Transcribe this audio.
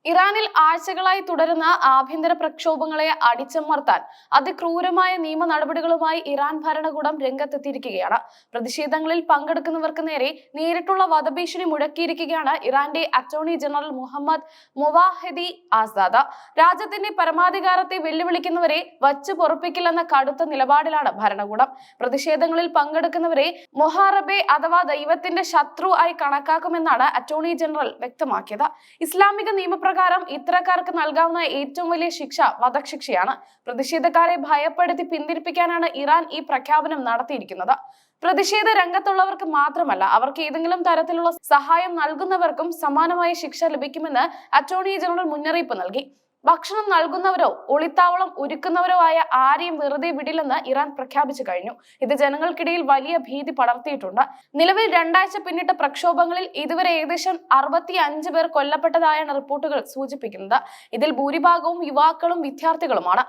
ഇറാനിൽ ആഴ്ചകളായി തുടരുന്ന ആഭ്യന്തര പ്രക്ഷോഭങ്ങളെ അടിച്ചമർത്താൻ അതിക്രൂരമായ നിയമ നടപടികളുമായി ഇറാൻ ഭരണകൂടം രംഗത്തെത്തിയിരിക്കുകയാണ്. പ്രതിഷേധങ്ങളിൽ പങ്കെടുക്കുന്നവർക്ക് നേരെ നേരിട്ടുള്ള വധഭീഷണി മുഴക്കിയിരിക്കുകയാണ് ഇറാന്റെ അറ്റോർണി ജനറൽ മുഹമ്മദ് മുവാഹിദി ആസാദ്. രാജ്യത്തിന്റെ പരമാധികാരത്തെ വെല്ലുവിളിക്കുന്നവരെ വച്ചു പൊറുപ്പിക്കില്ലെന്ന കടുത്ത നിലപാടിലാണ് ഭരണകൂടം. പ്രതിഷേധങ്ങളിൽ പങ്കെടുക്കുന്നവരെ മൊഹാറബെ അഥവാ ദൈവത്തിന്റെ ശത്രു ആയി കണക്കാക്കുമെന്നാണ് അറ്റോർണി ജനറൽ വ്യക്തമാക്കിയത്. ഇസ്ലാമിക നിയമപ്രകാരം ഇത്തരക്കാർക്ക് നൽകാവുന്ന ഏറ്റവും വലിയ ശിക്ഷ വധശിക്ഷയാണ്. പ്രതിഷേധക്കാരെ ഭയപ്പെടുത്തി പിന്തിരിപ്പിക്കാനാണ് ഇറാൻ ഈ പ്രഖ്യാപനം നടത്തിയിരിക്കുന്നത്. പ്രതിഷേധ രംഗത്തുള്ളവർക്ക് മാത്രമല്ല, അവർക്ക് ഏതെങ്കിലും തരത്തിലുള്ള സഹായം നൽകുന്നവർക്കും സമാനമായ ശിക്ഷ ലഭിക്കുമെന്ന് അറ്റോർണി ജനറൽ മുന്നറിയിപ്പ് നൽകി. ഭക്ഷണം നൽകുന്നവരോ ഒളിത്താവളം ഒരുക്കുന്നവരോ ആയ ആരെയും വെറുതെ വിടില്ലെന്ന് ഇറാൻ പ്രഖ്യാപിച്ചു കഴിഞ്ഞു. ഇത് ജനങ്ങൾക്കിടയിൽ വലിയ ഭീതി പടർത്തിയിട്ടുണ്ട്. നിലവിൽ 2 ആഴ്ച പിന്നിട്ട പ്രക്ഷോഭങ്ങളിൽ ഇതുവരെ ഏകദേശം 65 പേർ കൊല്ലപ്പെട്ടതായാണ് റിപ്പോർട്ടുകൾ സൂചിപ്പിക്കുന്നത്. ഇതിൽ ഭൂരിഭാഗവും യുവാക്കളും വിദ്യാർത്ഥികളുമാണ്.